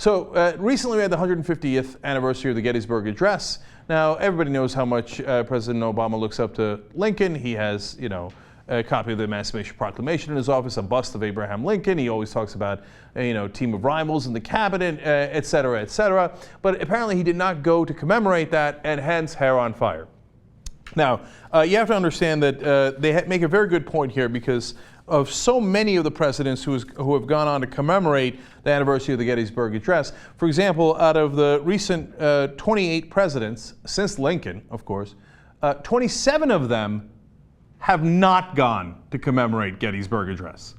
So recently we had the 150th anniversary of the Gettysburg Address. Now everybody knows how much President Obama looks up to Lincoln. He has, a copy of the Emancipation Proclamation in his office, a bust of Abraham Lincoln. He always talks about, team of rivals in the cabinet, et cetera, et cetera. But apparently he did not go to commemorate that, and hence hair on fire. Now, you have to understand that they make a very good point here, because of so many of the presidents who have gone on to commemorate the anniversary of the Gettysburg Address. For example, out of the recent 28 presidents, since Lincoln, of course, 27 of them have not gone to commemorate Gettysburg Address.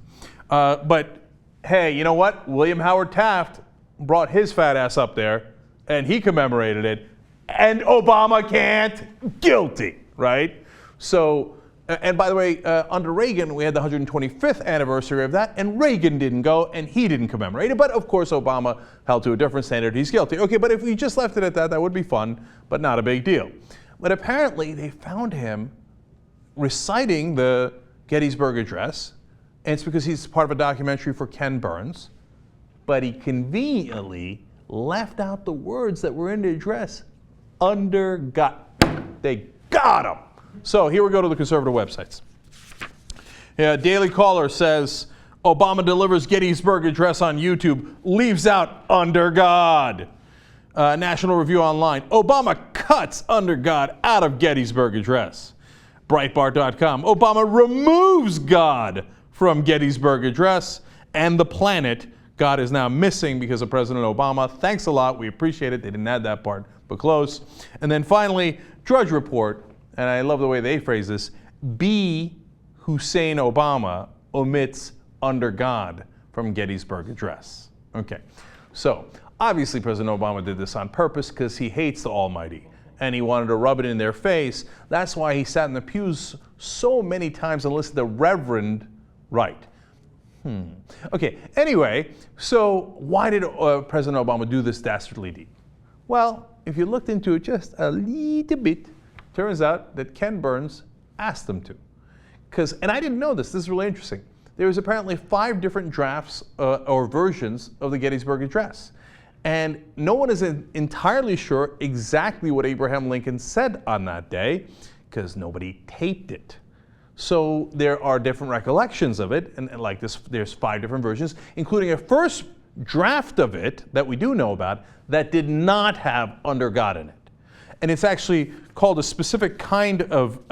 But hey, you know what? William Howard Taft brought his fat ass up there, and he commemorated it, and Obama can't. Guilty, right? So, and by the way, under Reagan, we had the 125th anniversary of that, and Reagan didn't go, and he didn't commemorate it. But of course, Obama held to a different standard. He's guilty. Okay, but if we just left it at that, that would be fun, but not a big deal. But apparently, they found him reciting the Gettysburg Address, and it's because he's part of a documentary for Ken Burns, but he conveniently left out the words that were in the address under God. They got him. So here we go to the conservative websites. Yeah, Daily Caller says, Obama delivers Gettysburg Address on YouTube, leaves out under God. National Review Online, Obama cuts under God out of Gettysburg Address. Breitbart.com, Obama removes God from Gettysburg Address, and the planet. God is now missing because of President Obama. Thanks a lot. We appreciate it. They didn't add that part, but close. And then finally, Drudge Report, and I love the way they phrase this, B. Hussein Obama omits under God from Gettysburg Address. Okay, so obviously President Obama did this on purpose because he hates the Almighty, and he wanted to rub it in their face. That's why he sat in the pews so many times and listened to Reverend Wright. Okay, anyway, so why did President Obama do this dastardly deed? Well, if you looked into it just a little bit, turns out that Ken Burns asked them to. And I didn't know this is really interesting. There was apparently 5 different drafts or versions of the Gettysburg Address. And no one is entirely sure exactly what Abraham Lincoln said on that day, because nobody taped it. So there are different recollections of it, and like this, there's 5 different versions, including a first draft of it that we do know about that did not have under God in it. And it's actually called a specific kind of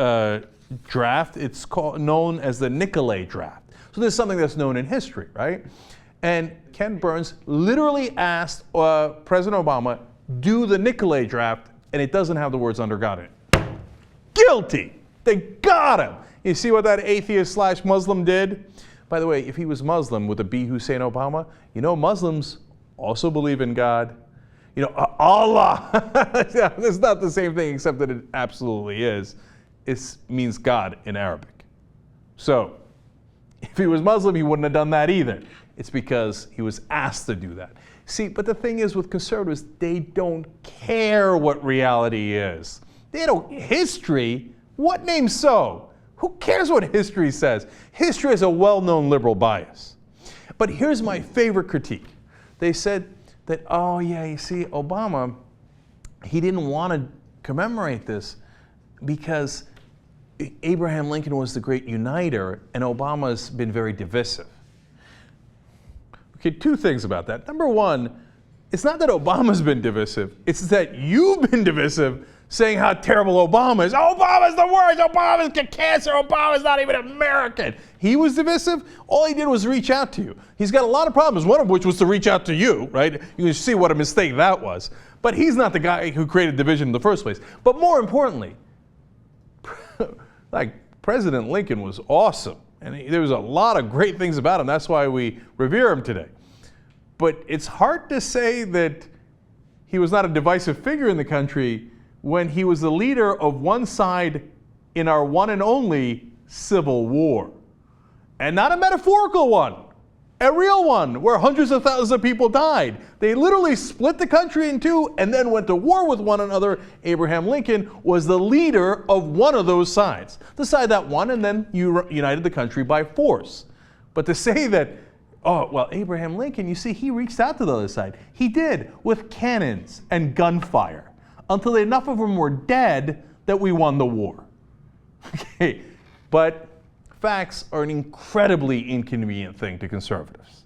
draft. It's known as the Nicolay draft. So this is something that's known in history, right? And Ken Burns literally asked President Obama, do the Nicolay draft, and it doesn't have the words under God in it. Guilty! They got him! You see what that atheist/Muslim did? By the way, if he was Muslim with a B. Hussein Obama, Muslims also believe in God. Allah! It's not the same thing, except that it absolutely is. It means God in Arabic. So, if he was Muslim, he wouldn't have done that either. It's because he was asked to do that. See, but the thing is with conservatives, they don't care what reality is. They don't. History? What name so? Who cares what history says? History is a well-known liberal bias. But here's my favorite critique. They said that, oh yeah, you see, Obama, he didn't want to commemorate this because Abraham Lincoln was the great uniter and Obama's been very divisive. Okay, 2 things about that. Number 1, it's not that Obama's been divisive, it's that you've been divisive saying how terrible Obama is. Obama's the worst, Obama's got cancer, Obama's not even American. He was divisive. All he did was reach out to you. He's got a lot of problems, one of which was to reach out to you, right? You can see what a mistake that was. But he's not the guy who created division in the first place. But more importantly, like President Lincoln was awesome. And there was a lot of great things about him. That's why we revere him today. But it's hard to say that he was not a divisive figure in the country when he was the leader of one side in our one and only Civil War. And not a metaphorical one, a real one where hundreds of thousands of people died. They literally split the country in 2 and then went to war with one another. Abraham Lincoln was the leader of one of those sides. The side that won and then united the country by force. But to say that Oh, well, Abraham Lincoln, you see, he reached out to the other side. He did, with cannons and gunfire, until enough of them were dead that we won the war. Okay, but facts are an incredibly inconvenient thing to conservatives.